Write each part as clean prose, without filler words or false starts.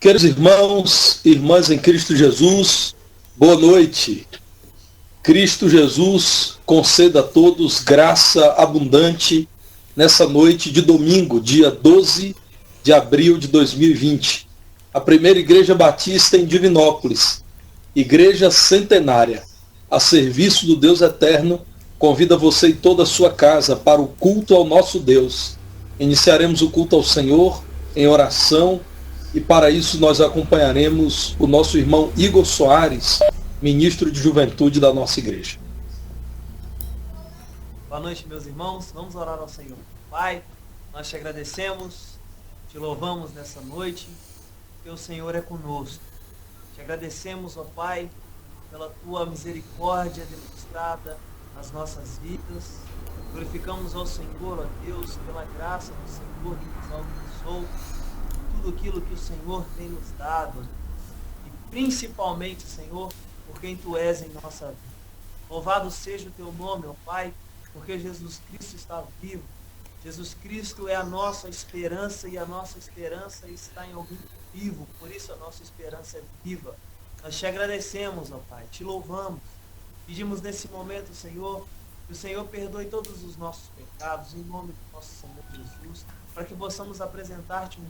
Queridos irmãos, irmãs em Cristo Jesus, boa noite. Cristo Jesus conceda a todos graça abundante nessa noite de domingo, dia 12 de abril de 2020. A primeira Igreja Batista em Divinópolis, Igreja Centenária, a serviço do Deus Eterno, convida você e toda a sua casa para o culto ao nosso Deus. Iniciaremos o culto ao Senhor em oração e para isso nós acompanharemos o nosso irmão Igor Soares, ministro de Juventude da nossa igreja. Boa noite, meus irmãos. Vamos orar ao Senhor. Pai, nós te agradecemos, te louvamos nessa noite, porque o Senhor é conosco. Te agradecemos, ó Pai, pela tua misericórdia demonstrada nas nossas vidas. Glorificamos ao Senhor, ó Deus, pela graça do Senhor que nos alcançou, tudo aquilo que o Senhor tem nos dado, e principalmente, Senhor, por quem tu és em nossa vida. Louvado seja o teu nome, ó Pai, porque Jesus Cristo está vivo. Jesus Cristo é a nossa esperança e a nossa esperança está em alguém vivo, por isso a nossa esperança é viva. Nós te agradecemos, ó Pai, te louvamos. Pedimos nesse momento, Senhor, que o Senhor perdoe todos os nossos pecados, em nome do nosso Senhor Jesus, para que possamos apresentar-te um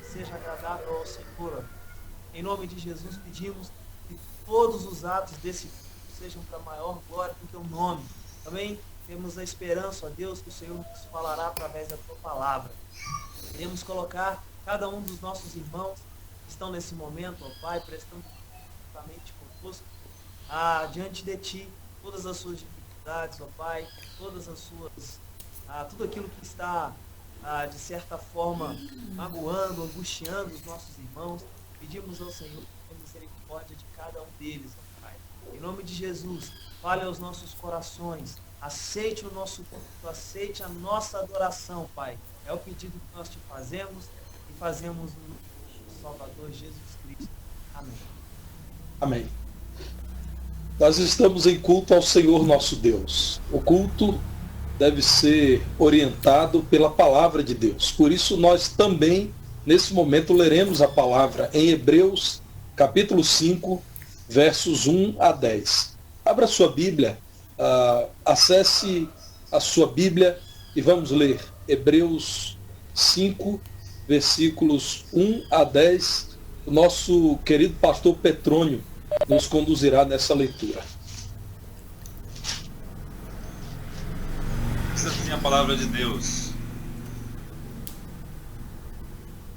que seja agradável ao Senhor. Em nome de Jesus pedimos que todos os atos desse culto sejam para maior glória do teu nome. Também temos a esperança, ó Deus, que o Senhor nos falará através da tua palavra. Queremos colocar cada um dos nossos irmãos que estão nesse momento, ó Pai, prestando juntamente conosco, diante de ti, todas as suas dificuldades, ó Pai, todas as suas, tudo aquilo que está, de certa forma, magoando, angustiando os nossos irmãos. Pedimos ao Senhor a misericórdia de cada um deles, ó Pai. Em nome de Jesus, fale aos nossos corações, aceite o nosso culto, aceite a nossa adoração, Pai. É o pedido que nós te fazemos e fazemos no nome do Salvador Jesus Cristo. Amém. Amém. Nós estamos em culto ao Senhor nosso Deus. O culto deve ser orientado pela palavra de Deus. Por isso nós também, nesse momento, leremos a palavra em Hebreus, capítulo 5, versos 1 a 10. Abra sua Bíblia, acesse a sua Bíblia e vamos ler Hebreus 5, versículos 1 a 10. O nosso querido pastor Petrônio nos conduzirá nessa leitura. Diz assim a palavra de Deus: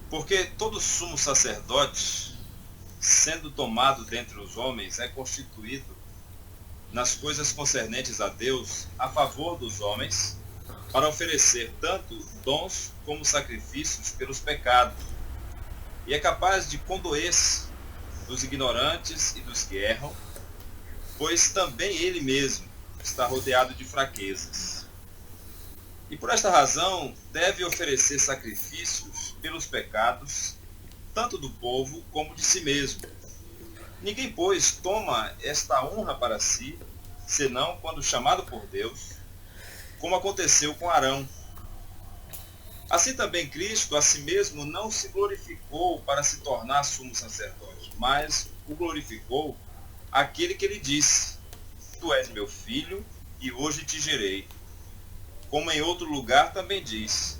porque todo sumo sacerdote, sendo tomado dentre os homens, é constituído nas coisas concernentes a Deus, a favor dos homens, para oferecer tanto dons como sacrifícios pelos pecados, e é capaz de condoer-se dos ignorantes e dos que erram, pois também ele mesmo está rodeado de fraquezas. E por esta razão deve oferecer sacrifícios pelos pecados, tanto do povo como de si mesmo. Ninguém, pois, toma esta honra para si, senão quando chamado por Deus, como aconteceu com Arão. Assim também Cristo a si mesmo não se glorificou para se tornar sumo sacerdote, mas o glorificou aquele que lhe disse: tu és meu filho, e hoje te gerei. Como em outro lugar também diz: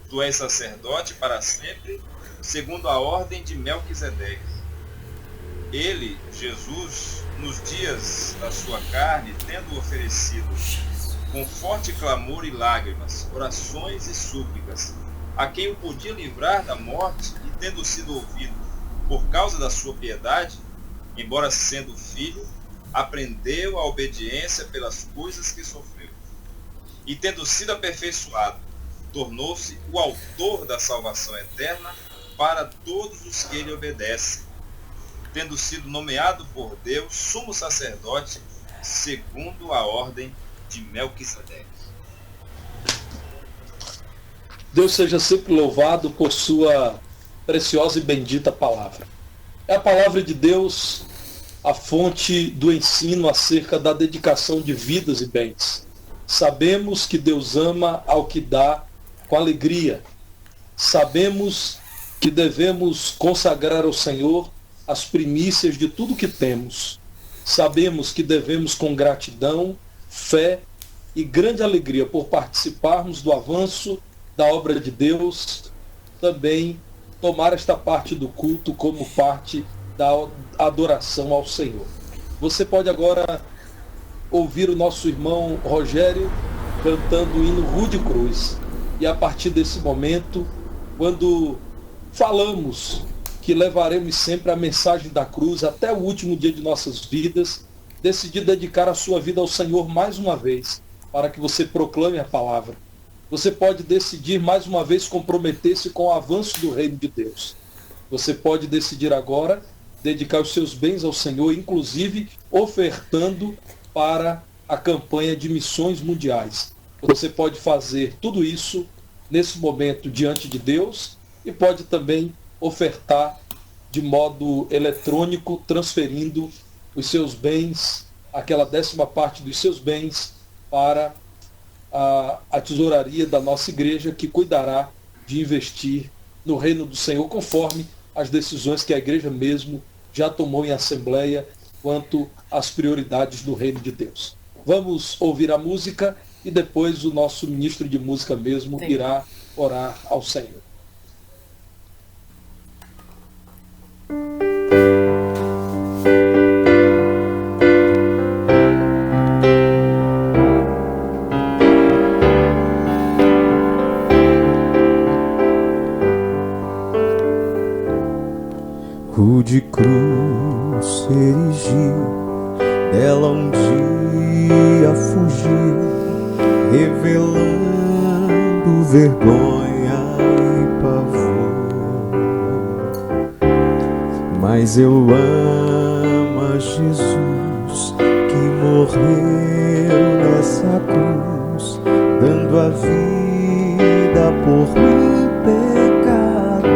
tu és sacerdote para sempre, segundo a ordem de Melquisedeque. Ele, Jesus, nos dias da sua carne, tendo oferecido com forte clamor e lágrimas, orações e súplicas, a quem o podia livrar da morte, e tendo sido ouvido por causa da sua piedade, embora sendo filho, aprendeu a obediência pelas coisas que sofreu. E tendo sido aperfeiçoado, tornou-se o autor da salvação eterna para todos os que lhe obedecem, tendo sido nomeado por Deus sumo sacerdote, segundo a ordem de Melquisedeque. Deus seja sempre louvado por sua preciosa e bendita palavra. É a palavra de Deus a fonte do ensino acerca da dedicação de vidas e bens. Sabemos que Deus ama ao que dá com alegria. Sabemos que devemos consagrar ao Senhor as primícias de tudo que temos. Sabemos que devemos, com gratidão, fé e grande alegria por participarmos do avanço da obra de Deus, também tomar esta parte do culto como parte da adoração ao Senhor. Você pode agora ouvir o nosso irmão Rogério cantando o hino Rude Cruz. E a partir desse momento, quando falamos que levaremos sempre a mensagem da cruz até o último dia de nossas vidas, decidi dedicar a sua vida ao Senhor mais uma vez, para que você proclame a palavra. Você pode decidir mais uma vez comprometer-se com o avanço do reino de Deus. Você pode decidir agora dedicar os seus bens ao Senhor, inclusive ofertando para a campanha de missões mundiais. Você pode fazer tudo isso nesse momento diante de Deus e pode também ofertar de modo eletrônico, transferindo os seus bens, aquela 10ª parte dos seus bens, para a tesouraria da nossa igreja, que cuidará de investir no reino do Senhor, conforme as decisões que a igreja mesmo já tomou em assembleia quanto às prioridades do reino de Deus. Vamos ouvir a música e depois o nosso ministro de música mesmo irá orar ao Senhor. Rude cruz se erigiu, dela um dia fugiu, revelando vergonha e pavor. Mas eu amo a Jesus, que morreu nessa cruz, dando a vida por mim, pecador.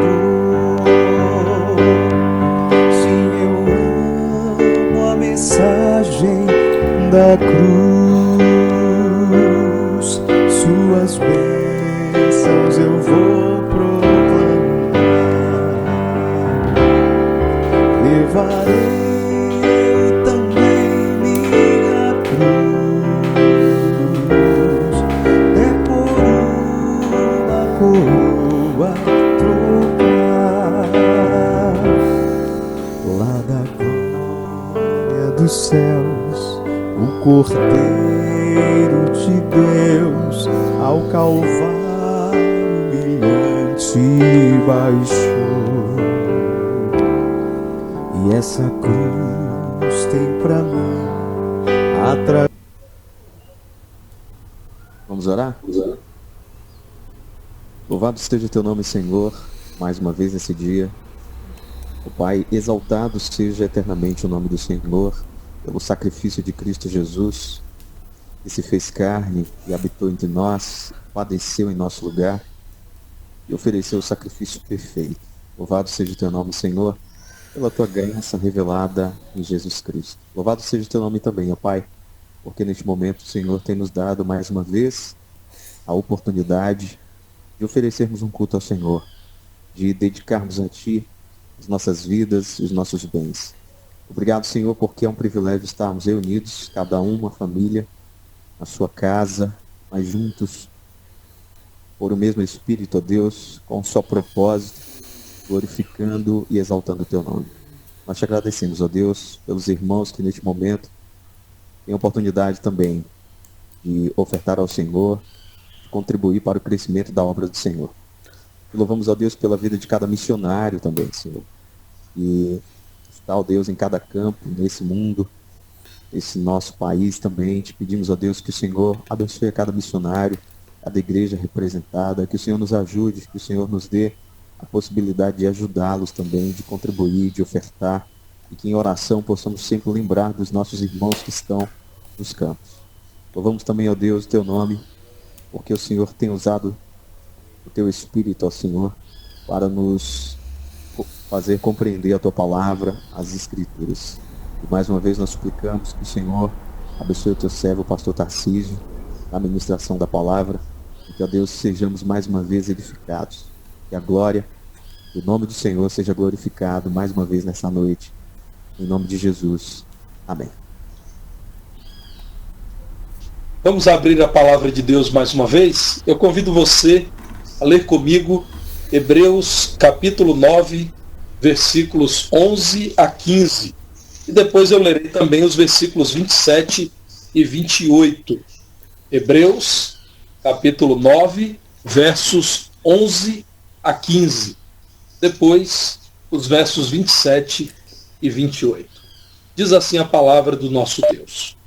Sim, eu amo a mensagem da cruz, suas bênçãos eu vou proclamar. Levarei também minha cruz, é por uma coroa trocar, lá da glória dos céus, o Cordeiro de Deus ao Calvário humilhante baixou. E essa cruz tem pra mim atrás. Vamos orar? Louvado esteja o teu nome, Senhor, mais uma vez nesse dia. O Pai, exaltado seja eternamente o nome do Senhor, pelo sacrifício de Cristo Jesus, que se fez carne e habitou entre nós, padeceu em nosso lugar e ofereceu o sacrifício perfeito. Louvado seja o teu nome, Senhor, pela tua graça revelada em Jesus Cristo. Louvado seja o teu nome também, ó Pai, porque neste momento o Senhor tem nos dado mais uma vez a oportunidade de oferecermos um culto ao Senhor, de dedicarmos a Ti as nossas vidas e os nossos bens. Obrigado, Senhor, porque é um privilégio estarmos reunidos, cada uma família, na sua casa, mas juntos, por o mesmo Espírito, ó Deus, com um só propósito, glorificando e exaltando o Teu nome. Nós te agradecemos, ó Deus, pelos irmãos que neste momento têm a oportunidade também de ofertar ao Senhor, de contribuir para o crescimento da obra do Senhor. E louvamos, ó Deus, pela vida de cada missionário também, Senhor. E está, ó Deus, em cada campo, nesse mundo, nesse nosso país também. Te pedimos, ó Deus, que o Senhor abençoe a cada missionário, cada igreja representada, que o Senhor nos ajude, que o Senhor nos dê a possibilidade de ajudá-los também, de contribuir, de ofertar, e que em oração possamos sempre lembrar dos nossos irmãos que estão nos campos. Louvamos também, ó Deus, o Teu nome, porque o Senhor tem usado o Teu Espírito, ó Senhor, para nos fazer compreender a Tua palavra, as Escrituras. E mais uma vez nós suplicamos que o Senhor abençoe o Teu servo, o pastor Tarcísio, na ministração da palavra, e que, ó Deus, sejamos mais uma vez edificados. Que a glória, O nome do Senhor seja glorificado mais uma vez nessa noite. Em nome de Jesus. Amém. Vamos abrir a palavra de Deus mais uma vez? Eu convido você a ler comigo Hebreus capítulo 9, versículos 11 a 15. E depois eu lerei também os versículos 27 e 28. Hebreus capítulo 9, versos 11 a 15. Depois os versos 27 e 28. Diz assim a palavra do nosso Deus.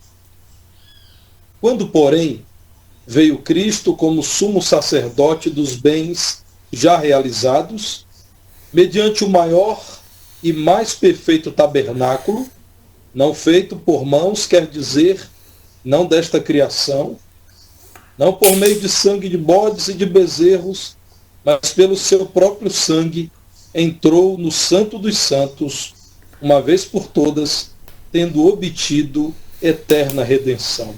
Quando, porém, veio Cristo como sumo sacerdote dos bens já realizados, mediante o maior e mais perfeito tabernáculo, não feito por mãos, quer dizer, não desta criação, não por meio de sangue de bodes e de bezerros, mas pelo seu próprio sangue, entrou no Santo dos Santos, uma vez por todas, tendo obtido eterna redenção.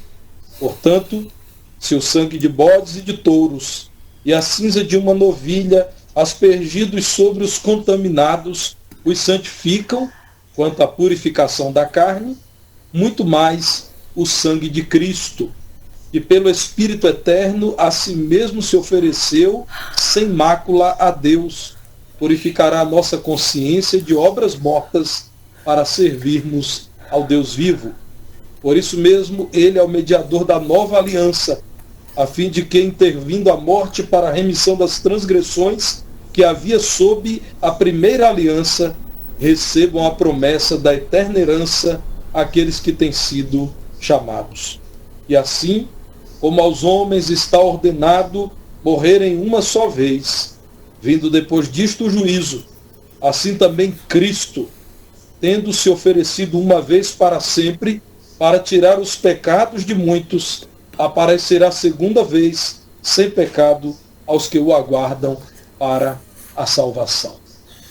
Portanto, se o sangue de bodes e de touros e a cinza de uma novilha, aspergidos sobre os contaminados, os santificam, quanto à purificação da carne, muito mais o sangue de Cristo, que pelo Espírito Eterno a si mesmo se ofereceu sem mácula a Deus, purificará a nossa consciência de obras mortas para servirmos ao Deus vivo. Por isso mesmo, ele é o mediador da nova aliança, a fim de que, intervindo a morte para a remissão das transgressões que havia sob a primeira aliança, recebam a promessa da eterna herança aqueles que têm sido chamados. E assim, como aos homens está ordenado morrerem uma só vez, vindo depois disto o juízo, assim também Cristo, tendo se oferecido uma vez para sempre, para tirar os pecados de muitos, aparecerá segunda vez, sem pecado, aos que o aguardam para a salvação.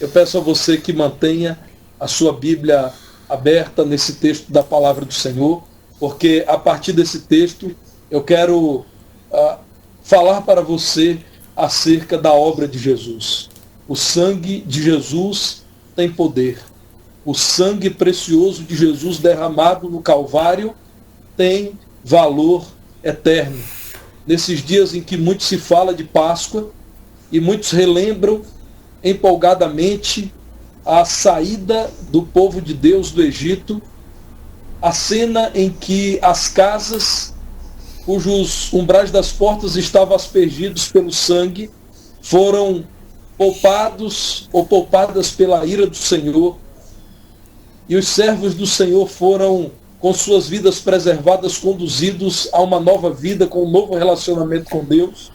Eu peço a você que mantenha a sua Bíblia aberta nesse texto da palavra do Senhor, porque a partir desse texto eu quero falar para você acerca da obra de Jesus. O sangue de Jesus tem poder. O sangue precioso de Jesus derramado no Calvário tem valor eterno. Nesses dias em que muito se fala de Páscoa e muitos relembram empolgadamente a saída do povo de Deus do Egito, a cena em que as casas cujos umbrais das portas estavam aspergidos pelo sangue foram poupados ou poupadas pela ira do Senhor, e os servos do Senhor foram, com suas vidas preservadas, conduzidos a uma nova vida, com um novo relacionamento com Deus,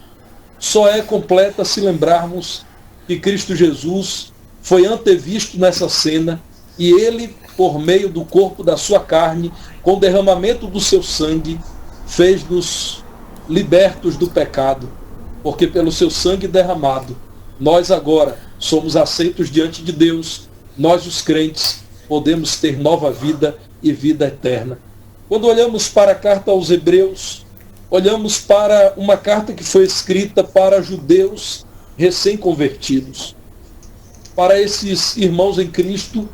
só é completa se lembrarmos que Cristo Jesus foi antevisto nessa cena, e ele, por meio do corpo da sua carne, com o derramamento do seu sangue, fez-nos libertos do pecado, porque pelo seu sangue derramado, nós agora somos aceitos diante de Deus, nós os crentes podemos ter nova vida e vida eterna. Quando olhamos para a carta aos Hebreus, olhamos para uma carta que foi escrita para judeus recém-convertidos. Para esses irmãos em Cristo,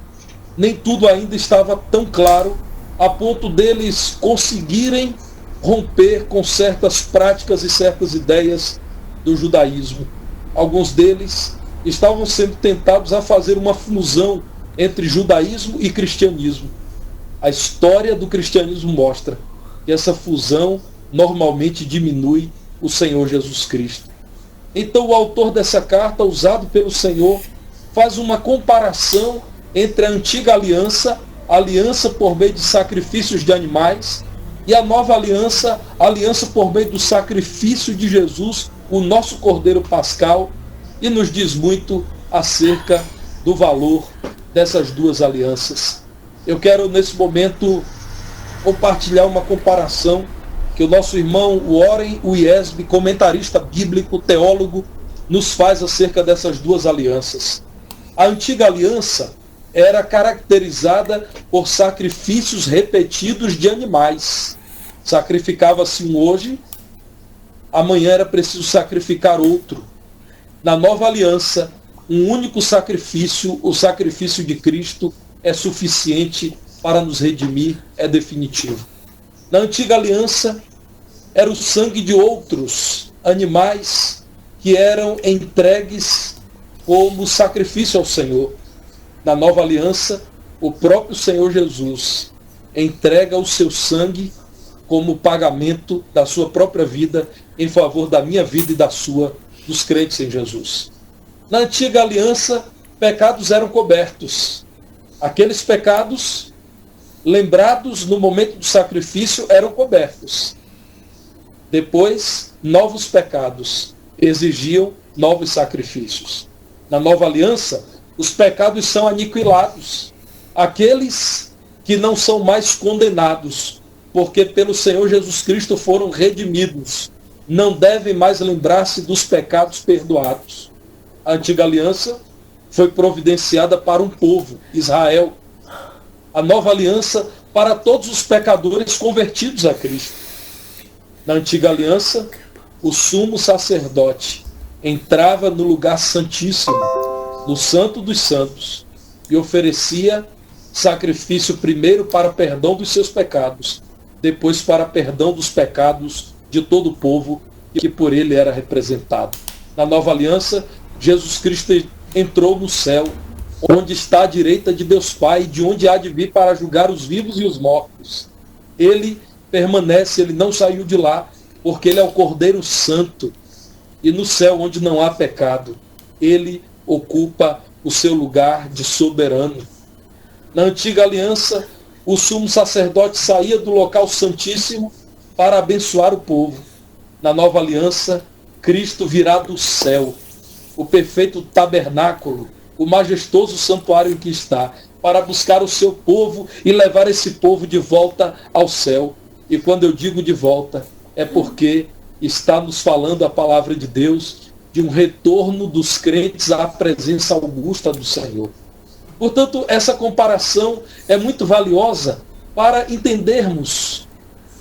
nem tudo ainda estava tão claro a ponto deles conseguirem romper com certas práticas e certas ideias do judaísmo. Alguns deles estavam sendo tentados a fazer uma fusão entre judaísmo e cristianismo. A história do cristianismo mostra que essa fusão normalmente diminui o Senhor Jesus Cristo. Então o autor dessa carta, usado pelo Senhor, faz uma comparação entre a antiga aliança, a aliança por meio de sacrifícios de animais, e a nova aliança, a aliança por meio do sacrifício de Jesus, o nosso Cordeiro Pascal, e nos diz muito acerca do valor dessas duas alianças. Eu quero nesse momento compartilhar uma comparação que o nosso irmão Warren Wiersbe, comentarista bíblico, teólogo, nos faz acerca dessas duas alianças. A antiga aliança era caracterizada por sacrifícios repetidos de animais. Sacrificava-se um hoje, amanhã era preciso sacrificar outro. Na nova aliança, um único sacrifício, o sacrifício de Cristo, é suficiente para nos redimir, é definitivo. Na antiga aliança, era o sangue de outros animais que eram entregues como sacrifício ao Senhor. Na nova aliança, o próprio Senhor Jesus entrega o seu sangue como pagamento da sua própria vida em favor da minha vida e da sua, dos crentes em Jesus. Na antiga aliança, pecados eram cobertos. Aqueles pecados lembrados no momento do sacrifício eram cobertos. Depois, novos pecados exigiam novos sacrifícios. Na nova aliança, os pecados são aniquilados. Aqueles que não são mais condenados, porque pelo Senhor Jesus Cristo foram redimidos, não devem mais lembrar-se dos pecados perdoados. A antiga aliança foi providenciada para um povo, Israel. A nova aliança para todos os pecadores convertidos a Cristo. Na antiga aliança, o sumo sacerdote entrava no lugar santíssimo, no Santo dos Santos, e oferecia sacrifício primeiro para perdão dos seus pecados, depois para perdão dos pecados de todo o povo que por ele era representado. Na nova aliança, Jesus Cristo entrou no céu, onde está à direita de Deus Pai, de onde há de vir para julgar os vivos e os mortos. Ele permanece, ele não saiu de lá, porque ele é o Cordeiro Santo. E no céu, onde não há pecado, ele ocupa o seu lugar de soberano. Na antiga aliança, o sumo sacerdote saía do local santíssimo para abençoar o povo. Na nova aliança, Cristo virá do céu, o perfeito tabernáculo, o majestoso santuário em que está, para buscar o seu povo e levar esse povo de volta ao céu. E quando eu digo de volta, é porque está nos falando a palavra de Deus de um retorno dos crentes à presença augusta do Senhor. Portanto, essa comparação é muito valiosa para entendermos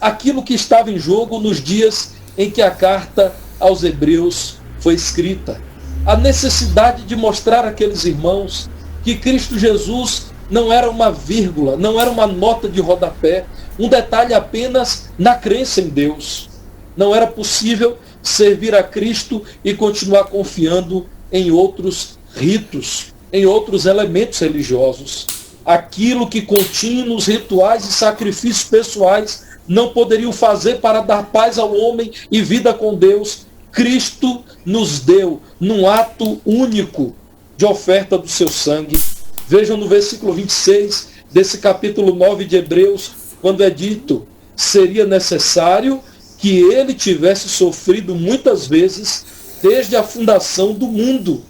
aquilo que estava em jogo nos dias em que a carta aos Hebreus foi escrita. A necessidade de mostrar àqueles irmãos que Cristo Jesus não era uma vírgula, não era uma nota de rodapé, um detalhe apenas na crença em Deus. Não era possível servir a Cristo e continuar confiando em outros ritos, em outros elementos religiosos. Aquilo que continha nos rituais e sacrifícios pessoais não poderiam fazer para dar paz ao homem e vida com Deus. Cristo nos deu num ato único de oferta do seu sangue. Vejam no versículo 26 desse capítulo 9 de Hebreus, quando é dito: seria necessário que ele tivesse sofrido muitas vezes desde a fundação do mundo.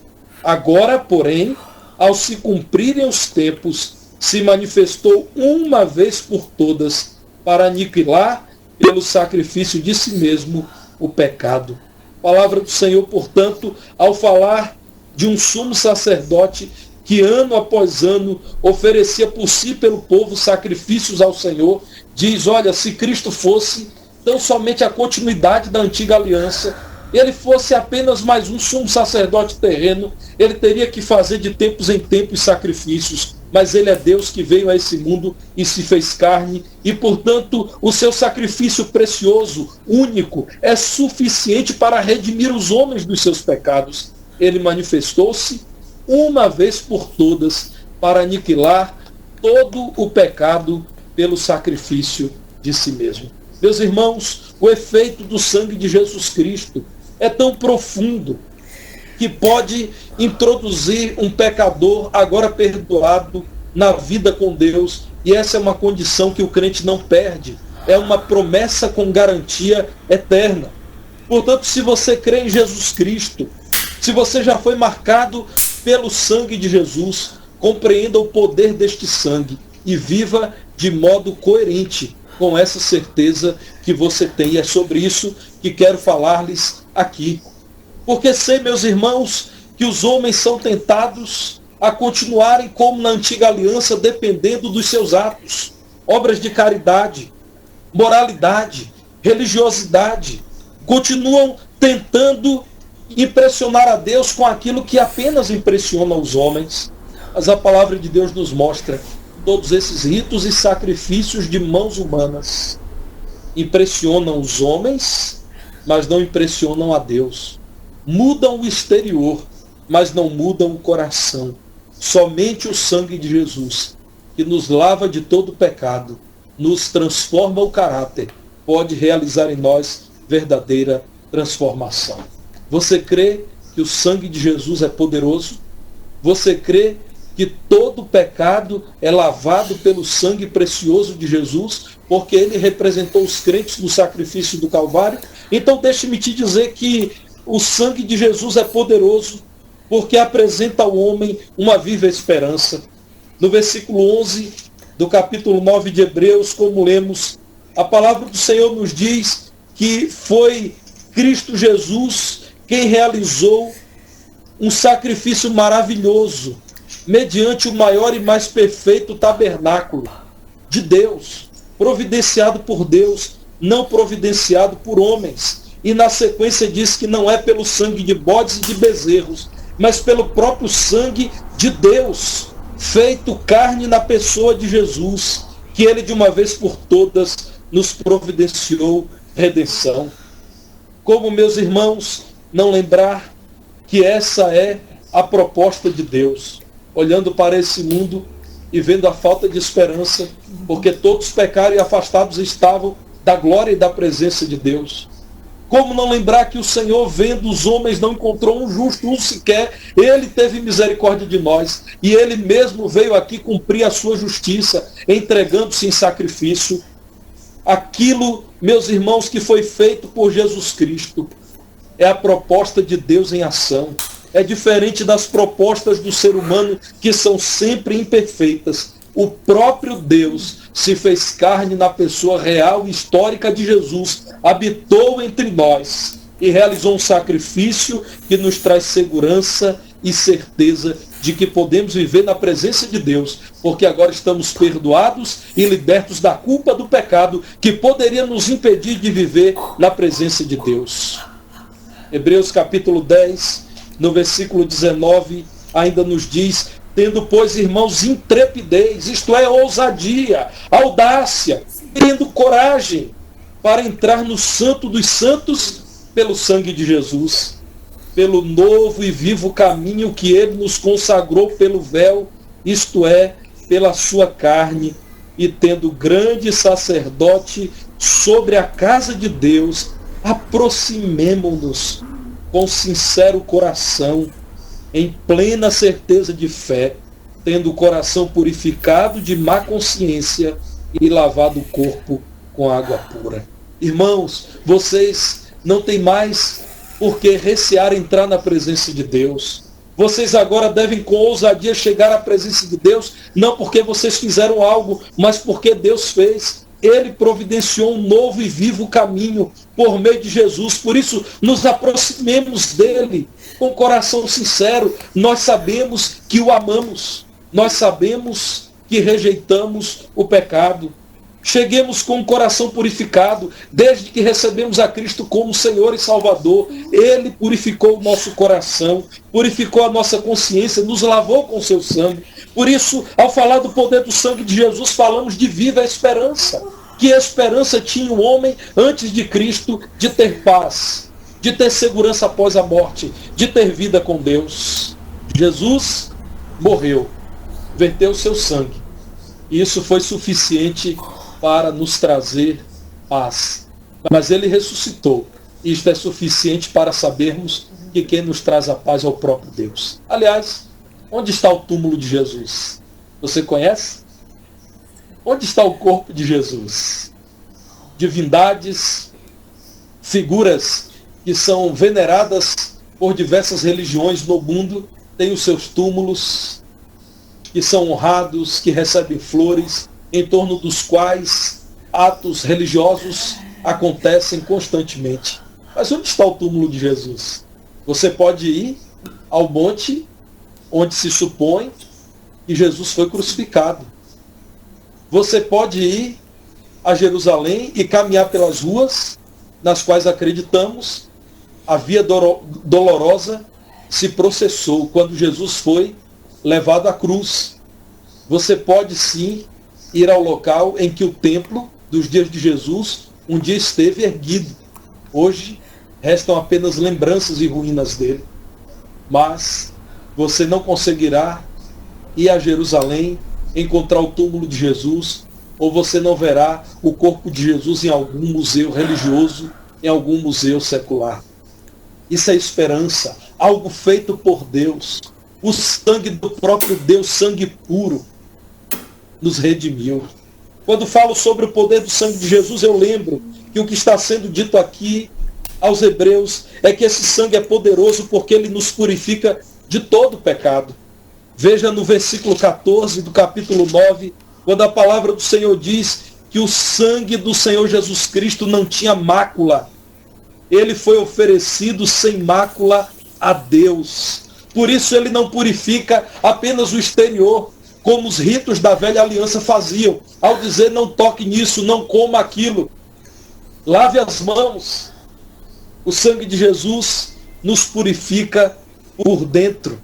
Agora, porém, ao se cumprirem os tempos, se manifestou uma vez por todas para aniquilar pelo sacrifício de si mesmo o pecado. Palavra do Senhor, portanto, ao falar de um sumo sacerdote que ano após ano oferecia por si e pelo povo sacrifícios ao Senhor, diz: olha, se Cristo fosse tão somente a continuidade da antiga aliança, ele fosse apenas mais um sumo sacerdote terreno, ele teria que fazer de tempos em tempos sacrifícios, mas ele é Deus que veio a esse mundo e se fez carne, e portanto o seu sacrifício precioso, único, é suficiente para redimir os homens dos seus pecados. Ele manifestou-se uma vez por todas para aniquilar todo o pecado pelo sacrifício de si mesmo. Meus irmãos, o efeito do sangue de Jesus Cristo é tão profundo que pode introduzir um pecador agora perdoado na vida com Deus, e essa é uma condição que o crente não perde, é uma promessa com garantia eterna. Portanto, se você crê em Jesus Cristo, se você já foi marcado pelo sangue de Jesus, compreenda o poder deste sangue e viva de modo coerente com essa certeza que você tem. E é sobre isso que quero falar-lhes aqui. Porque sei, meus irmãos, que os homens são tentados a continuarem como na antiga aliança, dependendo dos seus atos, obras de caridade, moralidade, religiosidade. Continuam tentando impressionar a Deus com aquilo que apenas impressiona os homens. Mas a palavra de Deus nos mostra todos esses ritos e sacrifícios de mãos humanas impressionam os homens, mas não impressionam a Deus. Mudam o exterior, mas não mudam o coração. Somente o sangue de Jesus, que nos lava de todo pecado, nos transforma o caráter, pode realizar em nós verdadeira transformação. Você crê que o sangue de Jesus é poderoso? Você crê que todo pecado é lavado pelo sangue precioso de Jesus, porque ele representou os crentes no sacrifício do Calvário? Então deixe-me te dizer que o sangue de Jesus é poderoso, porque apresenta ao homem uma viva esperança. No versículo 11 do capítulo 9 de Hebreus, como lemos, a palavra do Senhor nos diz que foi Cristo Jesus quem realizou um sacrifício maravilhoso, mediante o maior e mais perfeito tabernáculo de Deus, providenciado por Deus, não providenciado por homens. E na sequência diz que não é pelo sangue de bodes e de bezerros, mas pelo próprio sangue de Deus, feito carne na pessoa de Jesus, que ele de uma vez por todas nos providenciou redenção. Como, meus irmãos, não lembrar que essa é a proposta de Deus, olhando para esse mundo e vendo a falta de esperança, porque todos pecaram e afastados estavam da glória e da presença de Deus. Como não lembrar que o Senhor, vendo os homens, não encontrou um justo, um sequer, ele teve misericórdia de nós, e ele mesmo veio aqui cumprir a sua justiça, entregando-se em sacrifício. Aquilo, meus irmãos, que foi feito por Jesus Cristo, é a proposta de Deus em ação. É diferente das propostas do ser humano, que são sempre imperfeitas. O próprio Deus se fez carne na pessoa real e histórica de Jesus, habitou entre nós e realizou um sacrifício que nos traz segurança e certeza de que podemos viver na presença de Deus, porque agora estamos perdoados e libertos da culpa do pecado que poderia nos impedir de viver na presença de Deus. Hebreus capítulo 10, no versículo 19, ainda nos diz: tendo, pois, irmãos, intrepidez, isto é, ousadia, audácia, tendo coragem para entrar no Santo dos Santos pelo sangue de Jesus, pelo novo e vivo caminho que ele nos consagrou pelo véu, isto é, pela sua carne, e tendo grande sacerdote sobre a casa de Deus, aproximemo-nos com sincero coração, em plena certeza de fé, tendo o coração purificado de má consciência e lavado o corpo com água pura. Irmãos, vocês não têm mais por que recear entrar na presença de Deus. Vocês agora devem com ousadia chegar à presença de Deus, não porque vocês fizeram algo, mas porque Deus fez. Ele providenciou um novo e vivo caminho por meio de Jesus. Por isso, nos aproximemos dele com coração sincero. Nós sabemos que o amamos. Nós sabemos que rejeitamos o pecado. Cheguemos com o coração purificado. Desde que recebemos a Cristo como Senhor e Salvador, ele purificou o nosso coração, purificou a nossa consciência, nos lavou com seu sangue. Por isso, ao falar do poder do sangue de Jesus, falamos de viva esperança. Que esperança tinha o homem antes de Cristo de ter paz, de ter segurança após a morte, de ter vida com Deus? Jesus morreu, verteu seu sangue. E isso foi suficiente para nos trazer paz. Mas ele ressuscitou. E isto é suficiente para sabermos que quem nos traz a paz é o próprio Deus. Aliás, onde está o túmulo de Jesus? Você conhece? Onde está o corpo de Jesus? Divindades, figuras que são veneradas por diversas religiões no mundo, têm os seus túmulos, que são honrados, que recebem flores, em torno dos quais atos religiosos acontecem constantemente. Mas onde está o túmulo de Jesus? Você pode ir ao monte onde se supõe que Jesus foi crucificado. Você pode ir a Jerusalém e caminhar pelas ruas nas quais acreditamos A via dolorosa se processou quando Jesus foi levado à cruz. Você pode sim ir ao local em que o templo dos dias de Jesus um dia esteve erguido. Hoje restam apenas lembranças e ruínas dele. Mas você não conseguirá ir a Jerusalém, encontrar o túmulo de Jesus, ou você não verá o corpo de Jesus em algum museu religioso, em algum museu secular. Isso é esperança, algo feito por Deus. O sangue do próprio Deus, sangue puro, nos redimiu. Quando falo sobre o poder do sangue de Jesus, eu lembro que o que está sendo dito aqui aos hebreus é que esse sangue é poderoso porque ele nos purifica de todo pecado. Veja no versículo 14 do capítulo 9, quando a palavra do Senhor diz que o sangue do Senhor Jesus Cristo não tinha mácula. Ele foi oferecido sem mácula a Deus. Por isso ele não purifica apenas o exterior, como os ritos da velha aliança faziam, ao dizer não toque nisso, não coma aquilo. Lave as mãos. O sangue de Jesus nos purifica por dentro,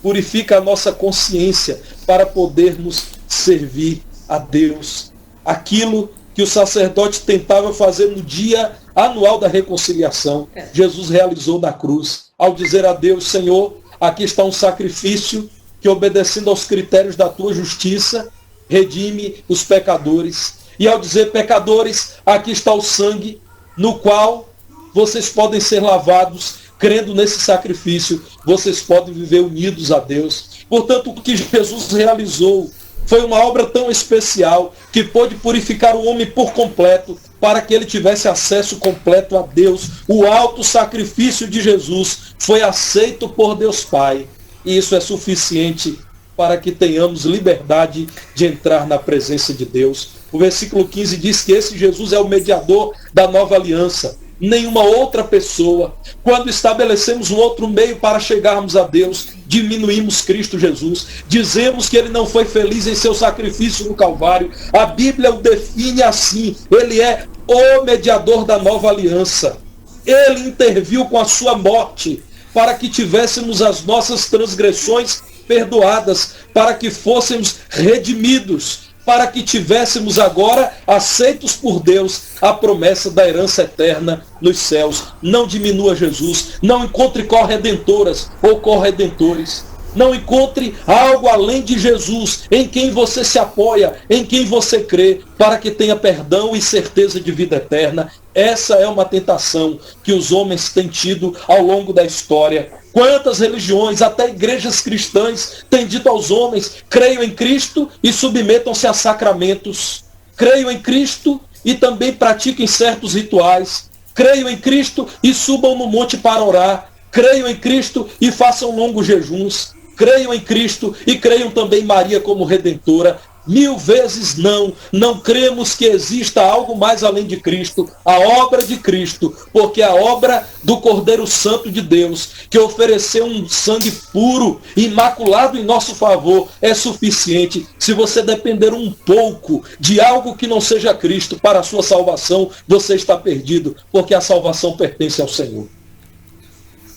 purifica a nossa consciência para podermos servir a Deus. Aquilo que o sacerdote tentava fazer no dia anual da reconciliação, Jesus realizou na cruz, ao dizer a Deus: Senhor, aqui está um sacrifício que, obedecendo aos critérios da tua justiça, redime os pecadores. E ao dizer: pecadores, aqui está o sangue no qual vocês podem ser lavados, crendo nesse sacrifício, vocês podem viver unidos a Deus. Portanto, o que Jesus realizou foi uma obra tão especial que pôde purificar o homem por completo, para que ele tivesse acesso completo a Deus. O alto sacrifício de Jesus foi aceito por Deus Pai. E isso é suficiente para que tenhamos liberdade de entrar na presença de Deus. O versículo 15 diz que esse Jesus é o mediador da nova aliança. Nenhuma outra pessoa. Quando estabelecemos um outro meio para chegarmos a Deus, diminuímos Cristo Jesus. Dizemos que ele não foi feliz em seu sacrifício no Calvário. A Bíblia o define assim: ele é o mediador da nova aliança. Ele interviu com a sua morte para que tivéssemos as nossas transgressões perdoadas, para que fôssemos redimidos, para que tivéssemos agora, aceitos por Deus, a promessa da herança eterna nos céus. Não diminua Jesus, não encontre corredentoras ou corredentores. Não encontre algo além de Jesus, em quem você se apoia, em quem você crê, para que tenha perdão e certeza de vida eterna. Essa é uma tentação que os homens têm tido ao longo da história. Quantas religiões, até igrejas cristãs, têm dito aos homens: creiam em Cristo e submetam-se a sacramentos. Creiam em Cristo e também pratiquem certos rituais. Creiam em Cristo e subam no monte para orar. Creiam em Cristo e façam longos jejuns. Creiam em Cristo e creiam também em Maria como Redentora. 1000 vezes não. Não cremos que exista algo mais além de Cristo, a obra de Cristo, porque a obra do Cordeiro Santo de Deus, que ofereceu um sangue puro, imaculado em nosso favor, é suficiente. Se você depender um pouco de algo que não seja Cristo para a sua salvação, você está perdido, porque a salvação pertence ao Senhor.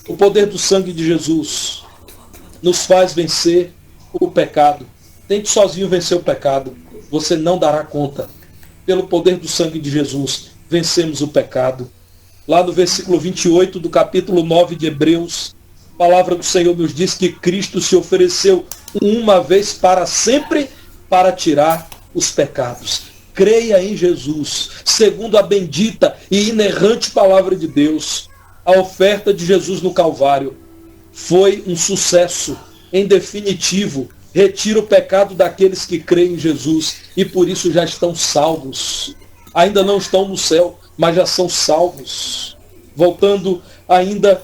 O poder do sangue de Jesus nos faz vencer o pecado. Tente sozinho vencer o pecado, você não dará conta. Pelo poder do sangue de Jesus, vencemos o pecado. Lá no versículo 28 do capítulo 9 de Hebreus, a palavra do Senhor nos diz que Cristo se ofereceu uma vez para sempre para tirar os pecados. Creia em Jesus, segundo a bendita e inerrante palavra de Deus. A oferta de Jesus no Calvário foi um sucesso. Em definitivo, retira o pecado daqueles que creem em Jesus e por isso já estão salvos. Ainda não estão no céu, mas já são salvos. Voltando ainda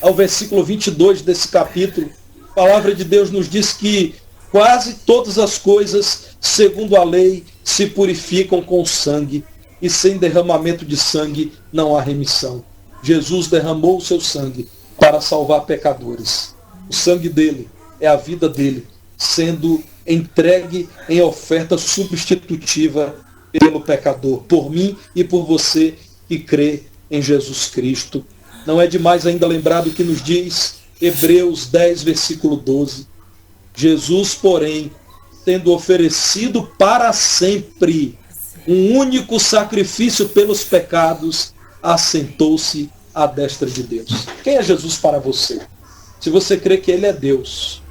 ao versículo 22 desse capítulo, a palavra de Deus nos diz que quase todas as coisas, segundo a lei, se purificam com sangue, e sem derramamento de sangue não há remissão. Jesus derramou o seu sangue para salvar pecadores. O sangue dele é a vida dele, sendo entregue em oferta substitutiva pelo pecador, por mim e por você que crê em Jesus Cristo. Não é demais ainda lembrar do que nos diz Hebreus 10, versículo 12. Jesus, porém, tendo oferecido para sempre um único sacrifício pelos pecados, assentou-se à destra de Deus. Quem é Jesus para você? Se você crê que ele é Deus,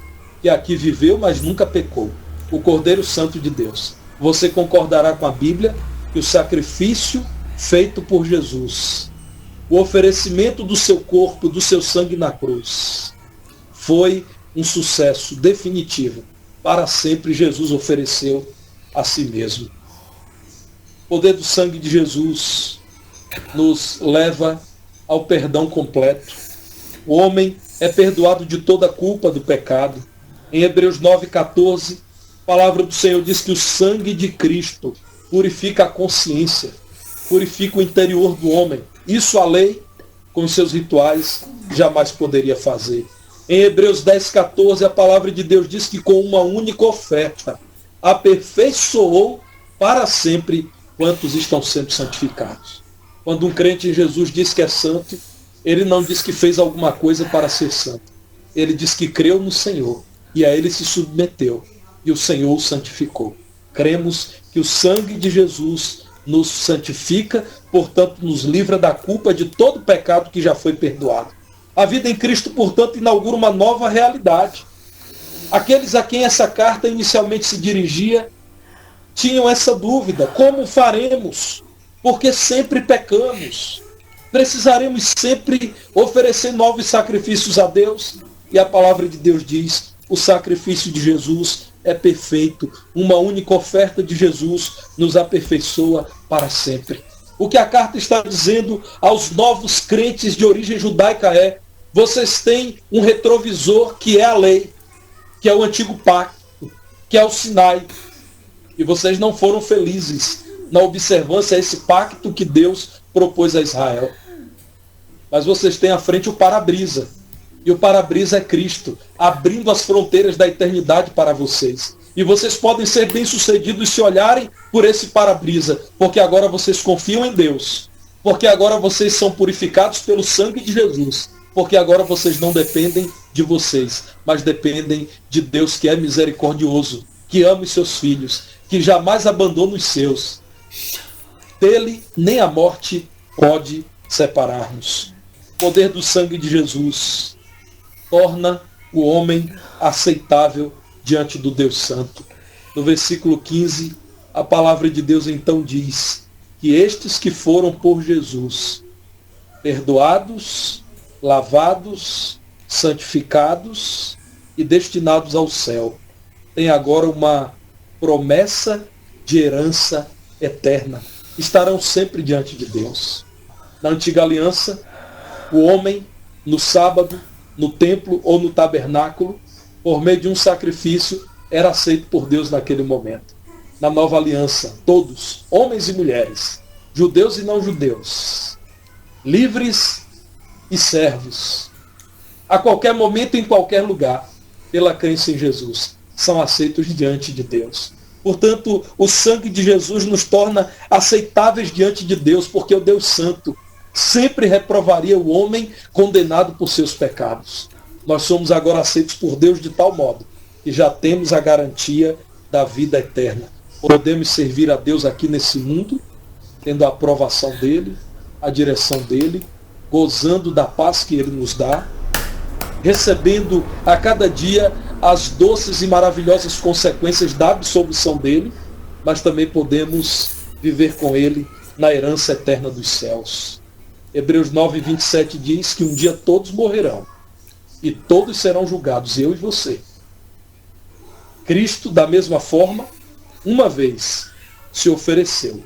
que aqui viveu, mas nunca pecou, o Cordeiro Santo de Deus, você concordará com a Bíblia que o sacrifício feito por Jesus, o oferecimento do seu corpo, do seu sangue na cruz, foi um sucesso definitivo. Para sempre Jesus ofereceu a si mesmo. O poder do sangue de Jesus nos leva ao perdão completo. O homem é perdoado de toda a culpa do pecado. Em Hebreus 9,14, a palavra do Senhor diz que o sangue de Cristo purifica a consciência, purifica o interior do homem. Isso a lei, com os seus rituais, jamais poderia fazer. Em Hebreus 10,14, a palavra de Deus diz que com uma única oferta aperfeiçoou para sempre quantos estão sendo santificados. Quando um crente em Jesus diz que é santo, ele não diz que fez alguma coisa para ser santo. Ele diz que creu no Senhor e a ele se submeteu e o Senhor o santificou. Cremos que o sangue de Jesus nos santifica, portanto nos livra da culpa de todo pecado que já foi perdoado. A vida em Cristo, portanto, inaugura uma nova realidade. Aqueles a quem essa carta inicialmente se dirigia tinham essa dúvida: como faremos? Porque sempre pecamos. Precisaremos sempre oferecer novos sacrifícios a Deus. E a palavra de Deus diz: o sacrifício de Jesus é perfeito. Uma única oferta de Jesus nos aperfeiçoa para sempre. O que a carta está dizendo aos novos crentes de origem judaica é: vocês têm um retrovisor que é a lei, que é o antigo pacto, que é o Sinai. E vocês não foram felizes na observância a esse pacto que Deus propôs a Israel. Mas vocês têm à frente o para-brisa. E o para-brisa é Cristo, abrindo as fronteiras da eternidade para vocês. E vocês podem ser bem-sucedidos se olharem por esse para-brisa, porque agora vocês confiam em Deus, porque agora vocês são purificados pelo sangue de Jesus, porque agora vocês não dependem de vocês, mas dependem de Deus, que é misericordioso, que ama os seus filhos, que jamais abandona os seus. Dele nem a morte pode separar-nos. O poder do sangue de Jesus torna o homem aceitável diante do Deus Santo. No versículo 15, a palavra de Deus então diz que estes que foram por Jesus, perdoados, lavados, santificados e destinados ao céu, têm agora uma promessa de herança eterna. Estarão sempre diante de Deus. Na antiga aliança, o homem, no sábado, no templo ou no tabernáculo, por meio de um sacrifício, era aceito por Deus naquele momento. Na nova aliança, todos, homens e mulheres, judeus e não judeus, livres e servos, a qualquer momento, em qualquer lugar, pela crença em Jesus, são aceitos diante de Deus. Portanto, o sangue de Jesus nos torna aceitáveis diante de Deus, porque o Deus Santo sempre reprovaria o homem condenado por seus pecados. Nós somos agora aceitos por Deus de tal modo que já temos a garantia da vida eterna. Podemos servir a Deus aqui nesse mundo, tendo a aprovação dele, a direção dele, gozando da paz que ele nos dá, recebendo a cada dia as doces e maravilhosas consequências da absolvição dele, mas também podemos viver com ele na herança eterna dos céus. Hebreus 9:27 diz que um dia todos morrerão e todos serão julgados, eu e você. Cristo, da mesma forma, uma vez se ofereceu.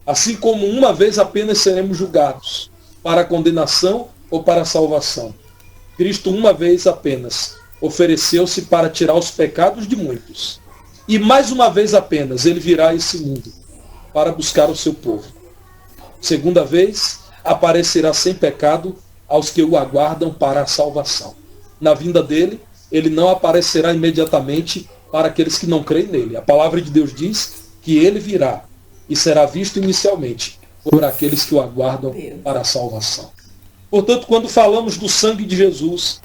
Assim como uma vez apenas seremos julgados, para a condenação ou para a salvação. Cristo uma vez apenas ofereceu-se para tirar os pecados de muitos. E mais uma vez apenas ele virá a esse mundo para buscar o seu povo. Segunda vez, aparecerá sem pecado aos que o aguardam para a salvação. Na vinda dele, ele não aparecerá imediatamente para aqueles que não creem nele. A palavra de Deus diz que ele virá e será visto inicialmente por aqueles que o aguardam para a salvação. Portanto, quando falamos do sangue de Jesus,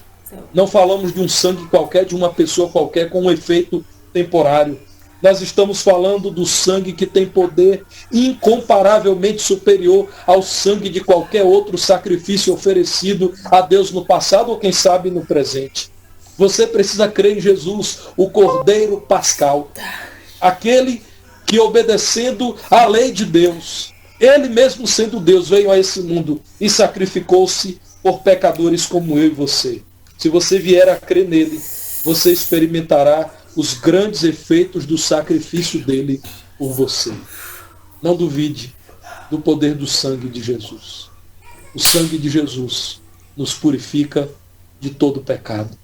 não falamos de um sangue qualquer, de uma pessoa qualquer com um efeito temporário. Nós estamos falando do sangue que tem poder incomparavelmente superior ao sangue de qualquer outro sacrifício oferecido a Deus no passado ou quem sabe no presente. Você precisa crer em Jesus, o Cordeiro Pascal, aquele que, obedecendo à lei de Deus, ele mesmo sendo Deus, veio a esse mundo e sacrificou-se por pecadores como eu e você. Se você vier a crer nele, você experimentará os grandes efeitos do sacrifício dele por você. Não duvide do poder do sangue de Jesus. O sangue de Jesus nos purifica de todo pecado.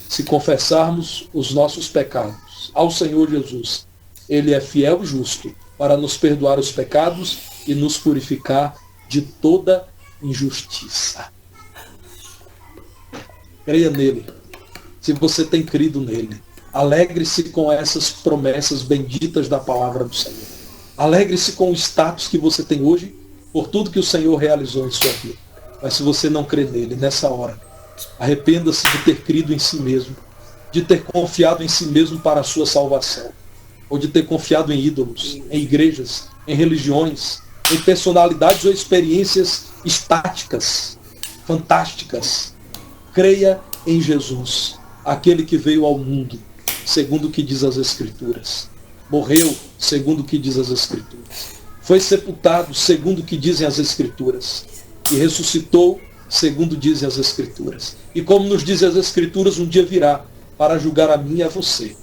Se confessarmos os nossos pecados ao Senhor Jesus, ele é fiel e justo para nos perdoar os pecados e nos purificar de toda injustiça. Creia nele. Se você tem crido nele, alegre-se com essas promessas benditas da palavra do Senhor. Alegre-se com o status que você tem hoje, por tudo que o Senhor realizou em sua vida. Mas se você não crê nele, nessa hora, arrependa-se de ter crido em si mesmo, de ter confiado em si mesmo para a sua salvação, ou de ter confiado em ídolos, em igrejas, em religiões, em personalidades ou experiências estáticas, fantásticas. Creia em Jesus, aquele que veio ao mundo, segundo o que diz as Escrituras. Morreu, segundo o que diz as Escrituras. Foi sepultado, segundo o que dizem as Escrituras. E ressuscitou, segundo dizem as Escrituras. E como nos dizem as Escrituras, um dia virá para julgar a mim e a você.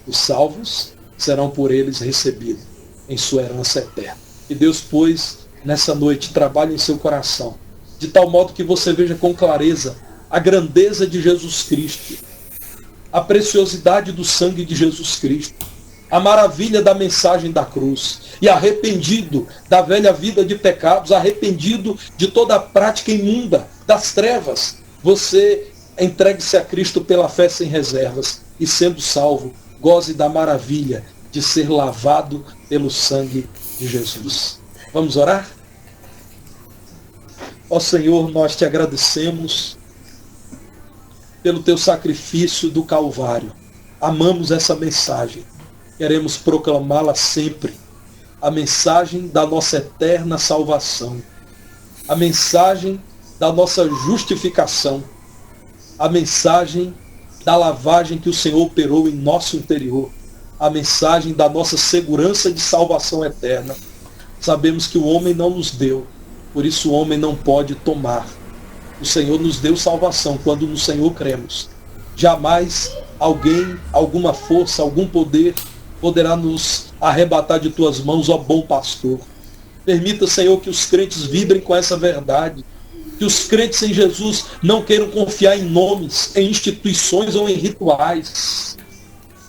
Os salvos serão por eles recebidos em sua herança eterna. E Deus, pois, nessa noite, trabalhe em seu coração, de tal modo que você veja com clareza a grandeza de Jesus Cristo, a preciosidade do sangue de Jesus Cristo, a maravilha da mensagem da cruz, e arrependido da velha vida de pecados, arrependido de toda a prática imunda das trevas, você entregue-se a Cristo pela fé sem reservas, e sendo salvo, goze da maravilha de ser lavado pelo sangue de Jesus. Vamos orar? Ó Senhor, nós te agradecemos pelo teu sacrifício do Calvário. Amamos essa mensagem. Queremos proclamá-la sempre. A mensagem da nossa eterna salvação. A mensagem da nossa justificação. A mensagem da lavagem que o Senhor operou em nosso interior. A mensagem da nossa segurança de salvação eterna. Sabemos que o homem não nos deu, por isso o homem não pode tomar. O Senhor nos deu salvação quando no Senhor cremos. Jamais alguém, alguma força, algum poder poderá nos arrebatar de tuas mãos, ó bom pastor. Permita, Senhor, que os crentes vibrem com essa verdade. Que os crentes em Jesus não queiram confiar em nomes, em instituições ou em rituais,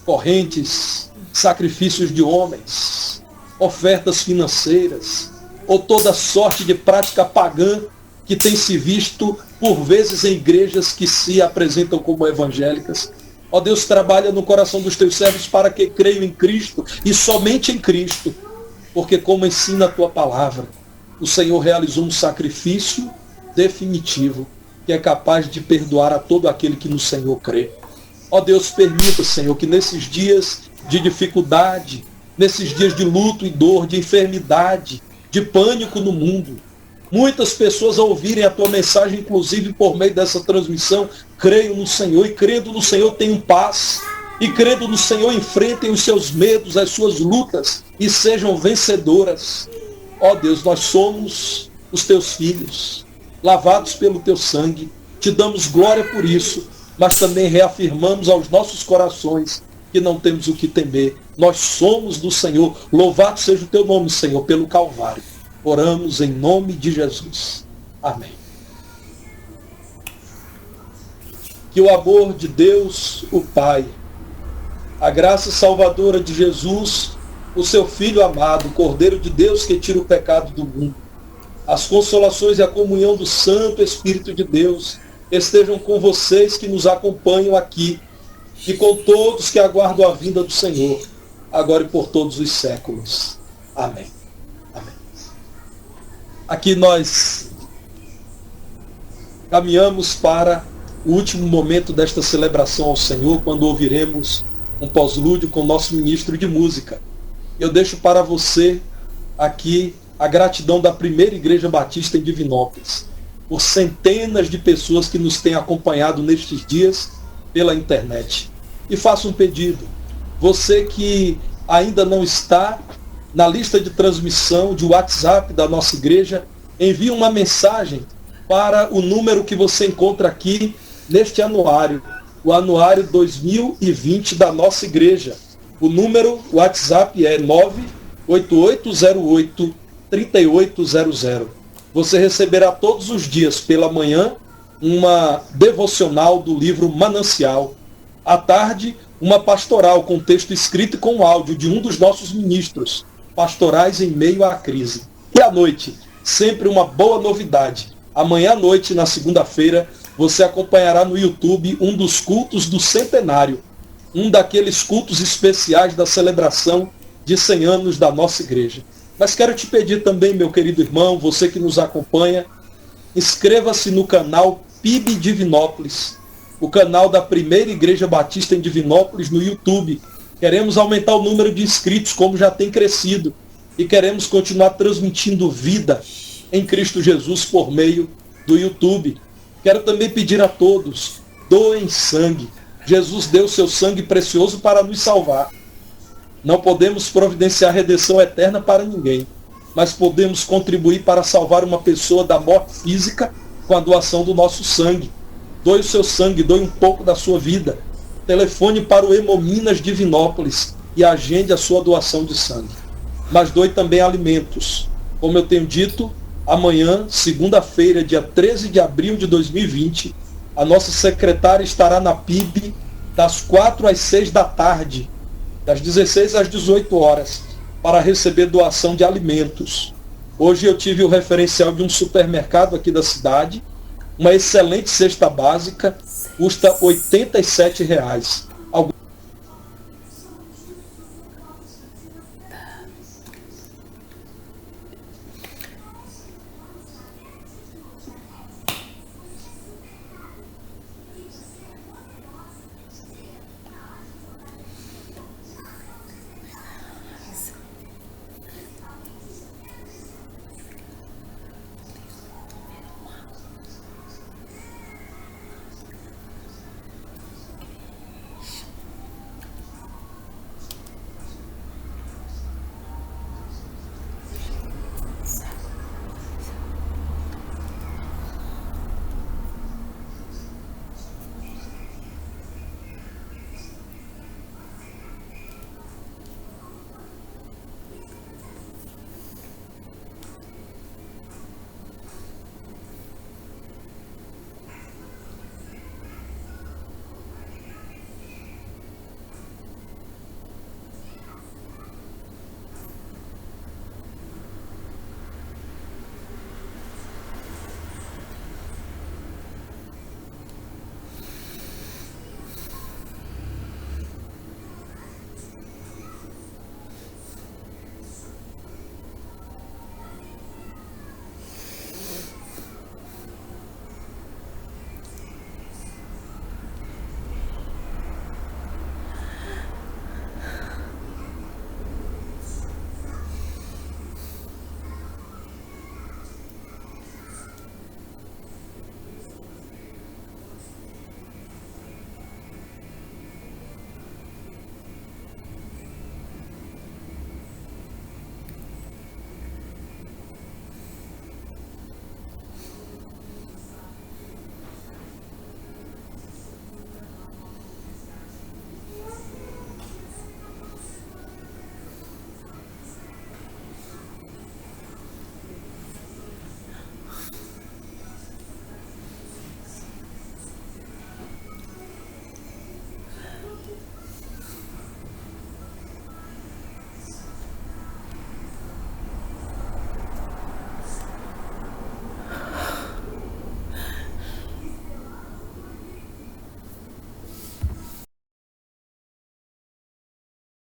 correntes, sacrifícios de homens, ofertas financeiras, ou toda sorte de prática pagã que tem se visto, por vezes, em igrejas que se apresentam como evangélicas. Ó Deus, trabalha no coração dos teus servos para que creiam em Cristo e somente em Cristo. Porque, como ensina a tua palavra, o Senhor realizou um sacrifício definitivo que é capaz de perdoar a todo aquele que no Senhor crê. Ó Deus, permita, Senhor, que nesses dias de dificuldade, nesses dias de luto e dor, de enfermidade, de pânico no mundo, muitas pessoas, ao ouvirem a tua mensagem, inclusive por meio dessa transmissão, creiam no Senhor, e crendo no Senhor tenham paz, e crendo no Senhor enfrentem os seus medos, as suas lutas, e sejam vencedoras. Ó Deus, nós somos os teus filhos, lavados pelo teu sangue, te damos glória por isso, mas também reafirmamos aos nossos corações que não temos o que temer. Nós somos do Senhor. Louvado seja o teu nome, Senhor, pelo Calvário. Oramos em nome de Jesus. Amém. Que o amor de Deus, o Pai, a graça salvadora de Jesus, o seu Filho amado, o Cordeiro de Deus que tira o pecado do mundo, as consolações e a comunhão do Santo Espírito de Deus estejam com vocês que nos acompanham aqui e com todos que aguardam a vinda do Senhor, agora e por todos os séculos. Amém. Amém. Aqui nós caminhamos para o último momento desta celebração ao Senhor, quando ouviremos um pós-lúdio com o nosso ministro de música. Eu deixo para você aqui a gratidão da Primeira Igreja Batista em Divinópolis, por centenas de pessoas que nos têm acompanhado nestes dias pela internet. E faço um pedido. Você que ainda não está na lista de transmissão de WhatsApp da nossa igreja, envie uma mensagem para o número que você encontra aqui neste anuário, o anuário 2020 da nossa igreja. O número WhatsApp é 98808-3800. Você receberá todos os dias pela manhã uma devocional do livro Manancial. À tarde, uma pastoral com texto escrito e com áudio de um dos nossos ministros, pastorais em meio à crise. E à noite, sempre uma boa novidade. Amanhã à noite, na segunda-feira, você acompanhará no YouTube um dos cultos do centenário, um daqueles cultos especiais da celebração de 100 anos da nossa igreja. Mas quero te pedir também, meu querido irmão, você que nos acompanha, inscreva-se no canal PIB Divinópolis, o canal da Primeira Igreja Batista em Divinópolis no YouTube. Queremos aumentar o número de inscritos, como já tem crescido, e queremos continuar transmitindo vida em Cristo Jesus por meio do YouTube. Quero também pedir a todos, doem sangue. Jesus deu seu sangue precioso para nos salvar. Não podemos providenciar redenção eterna para ninguém, mas podemos contribuir para salvar uma pessoa da morte física com a doação do nosso sangue. Doe o seu sangue, doe um pouco da sua vida. Telefone para o Hemominas Divinópolis e agende a sua doação de sangue. Mas doe também alimentos. Como eu tenho dito, amanhã, segunda-feira, dia 13 de abril de 2020, a nossa secretária estará na PIB das 4 às 6 da tarde, das 16 às 18 horas, para receber doação de alimentos. Hoje eu tive o referencial de um supermercado aqui da cidade, uma excelente cesta básica, custa R$ 87.